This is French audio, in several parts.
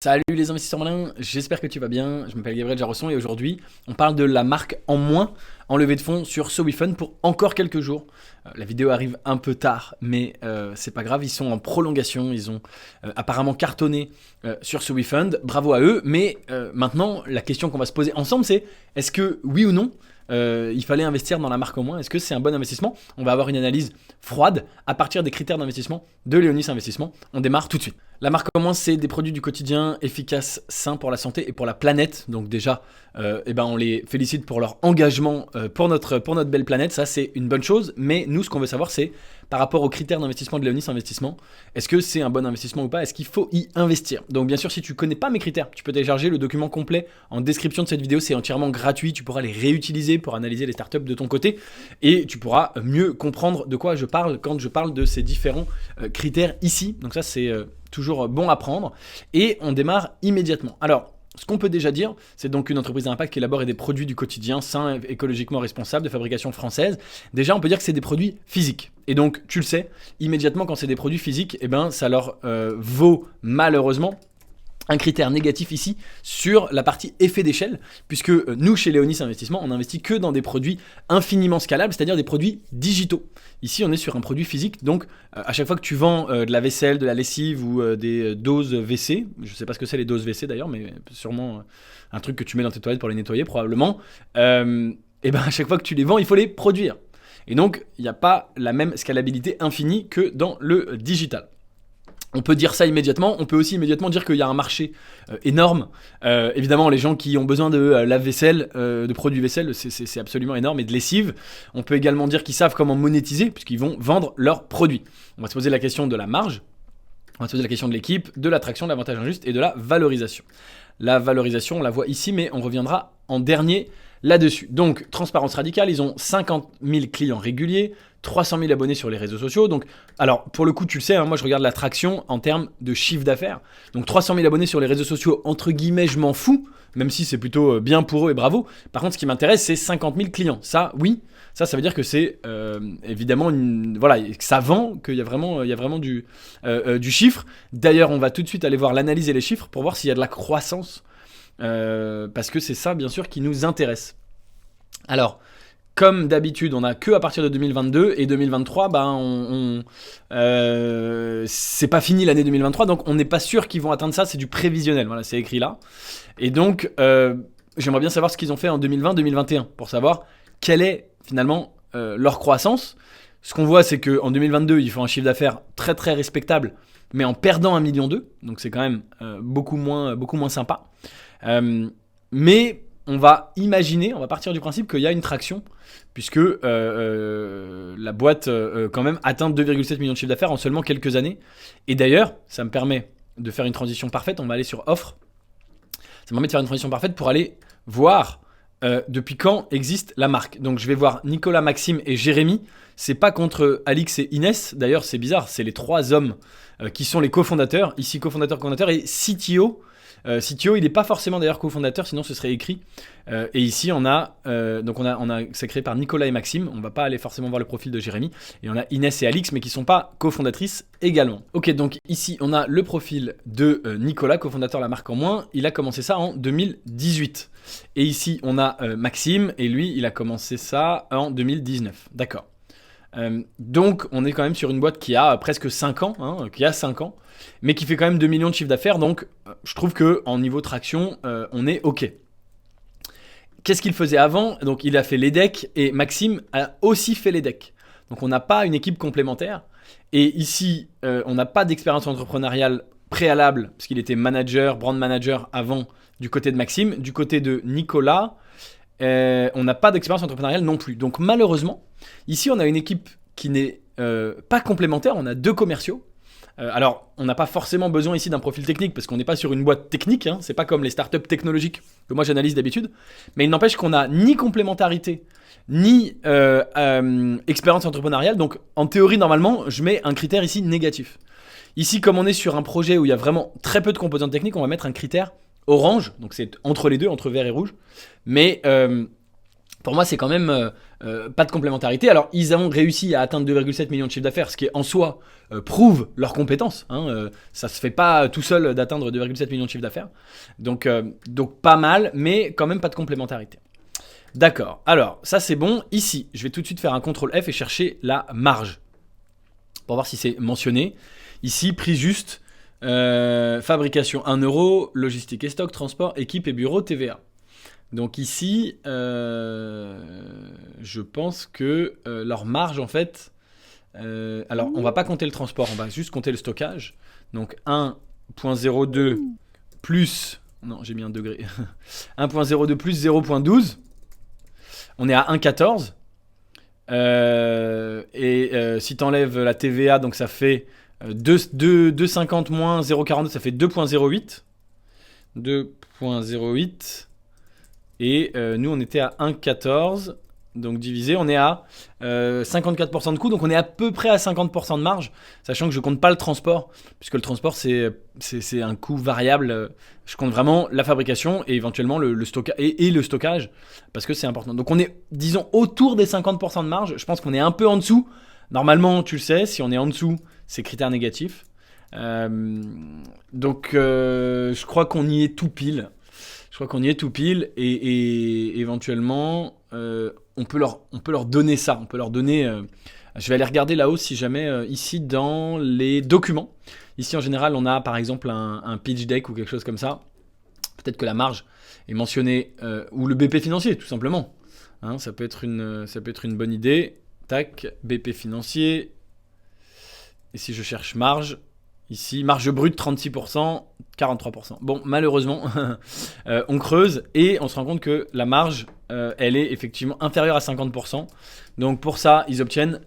Salut les investisseurs malins, j'espère que tu vas bien. Je m'appelle Gabriel Jarosson et aujourd'hui, on parle de la marque en moins en levée de fonds sur SoWeFund pour encore quelques jours. La vidéo arrive un peu tard, mais c'est pas grave, ils sont en prolongation, ils ont apparemment cartonné sur SoWeFund. Bravo à eux, mais maintenant, la question qu'on va se poser ensemble, c'est est-ce que oui ou non il fallait investir dans la marque en moins? Est-ce que c'est un bon investissement? On va avoir une analyse froide à partir des critères d'investissement de Léonis Investissement. On démarre tout de suite. La marque en moins, c'est des produits du quotidien efficaces, sains pour la santé et pour la planète. Donc déjà, on les félicite pour leur engagement pour notre belle planète. Ça, c'est une bonne chose. Mais nous, ce qu'on veut savoir, c'est par rapport aux critères d'investissement de Léonis Investissement, est-ce que c'est un bon investissement ou pas? Est-ce qu'il faut y investir? Donc bien sûr, si tu connais pas mes critères, tu peux télécharger le document complet en description de cette vidéo. C'est entièrement gratuit. Tu pourras les réutiliser pour analyser les startups de ton côté et tu pourras mieux comprendre de quoi je parle quand je parle de ces différents critères ici. Donc ça, c'est toujours bon à prendre. Et on démarre immédiatement. Alors, ce qu'on peut déjà dire, c'est donc une entreprise d'impact qui élabore des produits du quotidien sains, écologiquement responsables, de fabrication française. Déjà, on peut dire que c'est des produits physiques. Et donc, tu le sais, immédiatement, quand c'est des produits physiques, ça leur vaut malheureusement un critère négatif ici sur la partie effet d'échelle, puisque nous, chez Léonis Investissement, on n'investit que dans des produits infiniment scalables, c'est-à-dire des produits digitaux. Ici, on est sur un produit physique, donc à chaque fois que tu vends de la vaisselle, de la lessive ou des doses WC, je ne sais pas ce que c'est les doses WC d'ailleurs, mais sûrement un truc que tu mets dans tes toilettes pour les nettoyer probablement, à chaque fois que tu les vends, il faut les produire. Et donc, il n'y a pas la même scalabilité infinie que dans le digital. On peut dire ça immédiatement, on peut aussi immédiatement dire qu'il y a un marché énorme. Évidemment, les gens qui ont besoin de lave-vaisselle, de produits vaisselle, c'est absolument énorme, et de lessive. On peut également dire qu'ils savent comment monétiser, puisqu'ils vont vendre leurs produits. On va se poser la question de la marge, on va se poser la question de l'équipe, de l'attraction, de l'avantage injuste et de la valorisation. La valorisation, on la voit ici, mais on reviendra en dernier là-dessus. Donc, transparence radicale, ils ont 50 000 clients réguliers, 300 000 abonnés sur les réseaux sociaux. Donc, alors, pour le coup, tu le sais, moi, je regarde l'attraction en termes de chiffre d'affaires. Donc, 300 000 abonnés sur les réseaux sociaux, entre guillemets, je m'en fous, même si c'est plutôt bien pour eux et bravo. Par contre, ce qui m'intéresse, c'est 50 000 clients. Ça, oui, ça veut dire que c'est évidemment, que ça vend, qu'il y a vraiment du chiffre. D'ailleurs, on va tout de suite aller voir l'analyse et les chiffres pour voir s'il y a de la croissance. Parce que c'est ça, bien sûr, qui nous intéresse. Alors, comme d'habitude, on n'a que à partir de 2022 et 2023, c'est pas fini l'année 2023, donc on n'est pas sûr qu'ils vont atteindre ça, c'est du prévisionnel, voilà, c'est écrit là. Et donc, j'aimerais bien savoir ce qu'ils ont fait en 2020-2021 pour savoir quelle est finalement leur croissance. Ce qu'on voit, c'est qu'en 2022, ils font un chiffre d'affaires très très respectable, mais en perdant 1,2 million, donc c'est quand même beaucoup moins sympa. Mais on va partir du principe qu'il y a une traction, puisque la boîte quand même atteint 2,7 millions de chiffre d'affaires en seulement quelques années. Et d'ailleurs, ça me permet de faire une transition parfaite, on va aller sur offre. Ça me permet de faire une transition parfaite pour aller voir depuis quand existe la marque. Donc je vais voir Nicolas, Maxime et Jérémy. C'est pas contre Alix et Inès, d'ailleurs c'est bizarre, c'est les trois hommes qui sont les cofondateurs. Ici cofondateur et CTO. CTO, il n'est pas forcément d'ailleurs cofondateur, sinon ce serait écrit. Et ici, c'est créé par Nicolas et Maxime. On va pas aller forcément voir le profil de Jérémy. Et on a Inès et Alix, mais qui sont pas cofondatrices également. Ok, donc ici, on a le profil de Nicolas, cofondateur de la marque en moins. Il a commencé ça en 2018. Et ici, on a Maxime, et lui, il a commencé ça en 2019. D'accord. Donc on est quand même sur une boîte qui a presque 5 ans, mais qui fait quand même 2 millions de chiffre d'affaires, donc je trouve qu'en niveau traction, on est ok. Qu'est-ce qu'il faisait avant? Donc il a fait l'EDEC et Maxime a aussi fait l'EDEC. Donc on n'a pas une équipe complémentaire, et ici on n'a pas d'expérience entrepreneuriale préalable, parce qu'il était brand manager avant du côté de Maxime. Du côté de Nicolas, on n'a pas d'expérience entrepreneuriale non plus. Donc malheureusement, ici on a une équipe qui n'est pas complémentaire, on a 2 commerciaux. Alors on n'a pas forcément besoin ici d'un profil technique, parce qu'on n'est pas sur une boîte technique, c'est pas comme les startups technologiques que moi j'analyse d'habitude, mais il n'empêche qu'on n'a ni complémentarité, ni expérience entrepreneuriale. Donc en théorie, normalement, je mets un critère ici négatif. Ici, comme on est sur un projet où il y a vraiment très peu de composantes techniques, on va mettre un critère orange, donc c'est entre les deux, entre vert et rouge. Mais Pour moi, c'est quand même pas de complémentarité. Alors, ils ont réussi à atteindre 2,7 millions de chiffre d'affaires, ce qui en soi prouve leur compétence. Ça se fait pas tout seul d'atteindre 2,7 millions de chiffre d'affaires. Donc pas mal, mais quand même pas de complémentarité. D'accord. Alors, ça c'est bon. Ici, je vais tout de suite faire un CTRL F et chercher la marge. Pour voir si c'est mentionné. Ici, prix juste, fabrication 1 €, logistique et stock, transport, équipe et bureau, TVA. Donc ici, je pense que leur marge, en fait... alors, on va pas compter le transport, on va juste compter le stockage. Donc 1.02 plus... Non, j'ai mis un degré. 1.02 plus 0.12. On est à 1,14. Si tu enlèves la TVA, donc ça fait 2,50 moins 0,42, ça fait 2,08. 2,08. Et nous, on était à 1,14. Donc divisé, on est à 54% de coût. Donc on est à peu près à 50% de marge. Sachant que je ne compte pas le transport. Puisque le transport, c'est un coût variable. Je compte vraiment la fabrication et éventuellement le stockage. Parce que c'est important. Donc on est, disons, autour des 50% de marge. Je pense qu'on est un peu en dessous. Normalement, tu le sais, si on est en dessous, c'est critère négatif. Donc je crois qu'on y est tout pile. Et éventuellement, on peut leur donner ça. On peut leur donner... je vais aller regarder là-haut si jamais, ici dans les documents. Ici, en général, on a par exemple un pitch deck ou quelque chose comme ça. Peut-être que la marge est mentionnée, ou le BP financier, tout simplement. Ça peut être une bonne idée. Tac, BP financier. Et si je cherche marge... Ici, marge brute 36%, 43%. Bon, malheureusement, on creuse et on se rend compte que la marge, elle est effectivement inférieure à 50%. Donc pour ça, ils obtiennent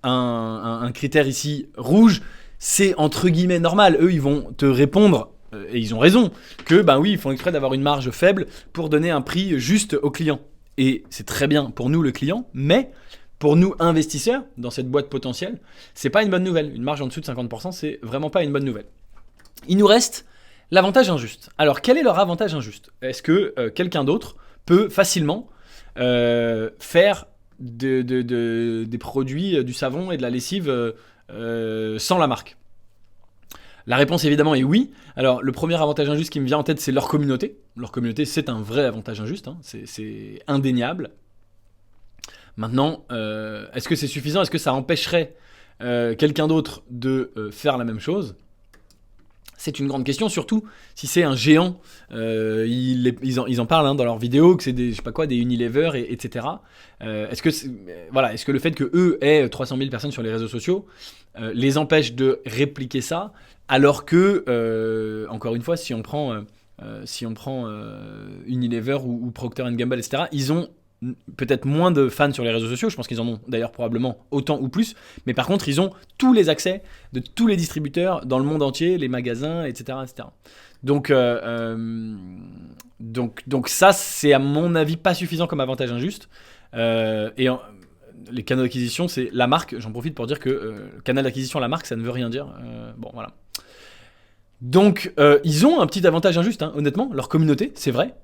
un critère ici rouge. C'est entre guillemets normal. Eux, ils vont te répondre, et ils ont raison, que ben oui, ils font exprès d'avoir une marge faible pour donner un prix juste au client. Et c'est très bien pour nous, le client, mais... Pour nous, investisseurs, dans cette boîte potentielle, c'est pas une bonne nouvelle. Une marge en dessous de 50%, c'est vraiment pas une bonne nouvelle. Il nous reste l'avantage injuste. Alors, quel est leur avantage injuste ? Est-ce que quelqu'un d'autre peut facilement faire des produits, du savon et de la lessive sans la marque ? La réponse évidemment est oui. Alors, le premier avantage injuste qui me vient en tête, c'est leur communauté. Leur communauté, c'est un vrai avantage injuste, c'est indéniable. Maintenant, est-ce que c'est suffisant ? Est-ce que ça empêcherait quelqu'un d'autre de faire la même chose ? C'est une grande question, surtout si c'est un géant. Ils en parlent dans leurs vidéos, que c'est des Unilever, etc. Est-ce que le fait qu'eux aient 300 000 personnes sur les réseaux sociaux les empêche de répliquer ça, alors que, encore une fois, si on prend Unilever ou Procter & Gamble, etc., ils ont peut-être moins de fans sur les réseaux sociaux, je pense qu'ils en ont d'ailleurs probablement autant ou plus, mais par contre ils ont tous les accès de tous les distributeurs dans le monde entier, les magasins, etc. Donc ça, c'est à mon avis pas suffisant comme avantage injuste. Les canaux d'acquisition, c'est la marque, j'en profite pour dire que canal d'acquisition, la marque, ça ne veut rien dire. Bon, voilà. Donc ils ont un petit avantage injuste, honnêtement, leur communauté, c'est vrai.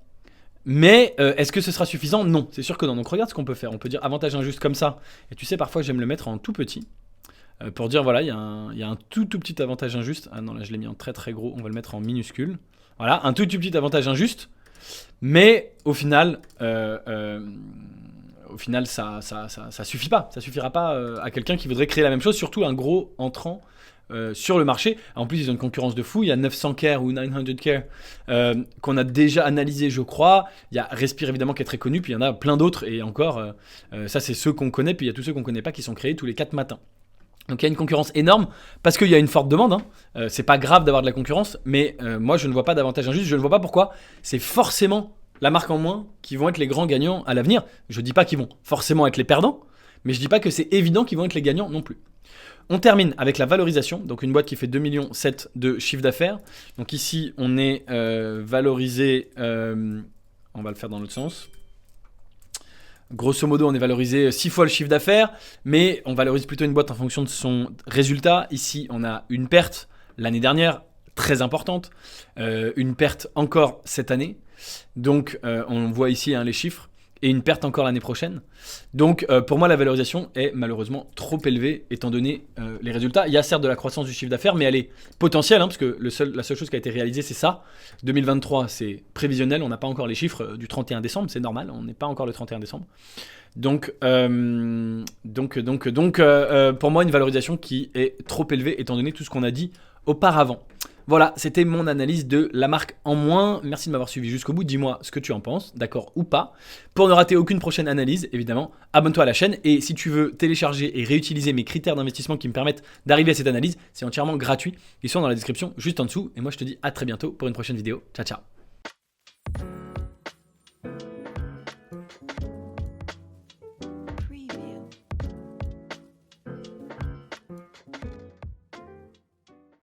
Mais est-ce que ce sera suffisant ? Non, c'est sûr que non. Donc regarde ce qu'on peut faire. On peut dire avantage injuste comme ça. Et tu sais, parfois j'aime le mettre en tout petit. Pour dire voilà, il y a un tout petit avantage injuste. Ah non, là je l'ai mis en très très gros. On va le mettre en minuscule. Voilà, un tout petit avantage injuste. Mais au final, ça suffit pas. Ça suffira pas à quelqu'un qui voudrait créer la même chose. Surtout un gros entrant sur le marché. En plus, ils ont une concurrence de fou. Il y a 900 Care ou 900 Care qu'on a déjà analysé, je crois. Il y a Respire, évidemment, qui est très connu. Puis il y en a plein d'autres. Et encore, ça, c'est ceux qu'on connaît. Puis il y a tous ceux qu'on connaît pas qui sont créés tous les 4 matins. Donc il y a une concurrence énorme parce qu'il y a une forte demande. C'est pas grave d'avoir de la concurrence. Mais moi, je ne vois pas d'avantage injuste. Je ne vois pas pourquoi. C'est forcément la marque en moins qui vont être les grands gagnants à l'avenir. Je dis pas qu'ils vont forcément être les perdants. Mais je dis pas que c'est évident qu'ils vont être les gagnants non plus. On termine avec la valorisation, donc une boîte qui fait 2,7 millions de chiffre d'affaires. Donc ici, on est valorisé, on va le faire dans l'autre sens. Grosso modo, on est valorisé 6 fois le chiffre d'affaires, mais on valorise plutôt une boîte en fonction de son résultat. Ici, on a une perte l'année dernière, très importante, une perte encore cette année. Donc, on voit ici les chiffres. et une perte encore l'année prochaine. Donc pour moi la valorisation est malheureusement trop élevée étant donné les résultats. Il y a certes de la croissance du chiffre d'affaires, mais elle est potentielle, parce que la seule chose qui a été réalisée c'est ça. 2023 c'est prévisionnel, on n'a pas encore les chiffres du 31 décembre, c'est normal, on n'est pas encore le 31 décembre. Donc pour moi une valorisation qui est trop élevée étant donné tout ce qu'on a dit auparavant. Voilà, c'était mon analyse de la marque en moins. Merci de m'avoir suivi jusqu'au bout. Dis-moi ce que tu en penses, d'accord ou pas. Pour ne rater aucune prochaine analyse, évidemment, abonne-toi à la chaîne. Et si tu veux télécharger et réutiliser mes critères d'investissement qui me permettent d'arriver à cette analyse, c'est entièrement gratuit. Ils sont dans la description juste en dessous. Et moi, je te dis à très bientôt pour une prochaine vidéo. Ciao, ciao.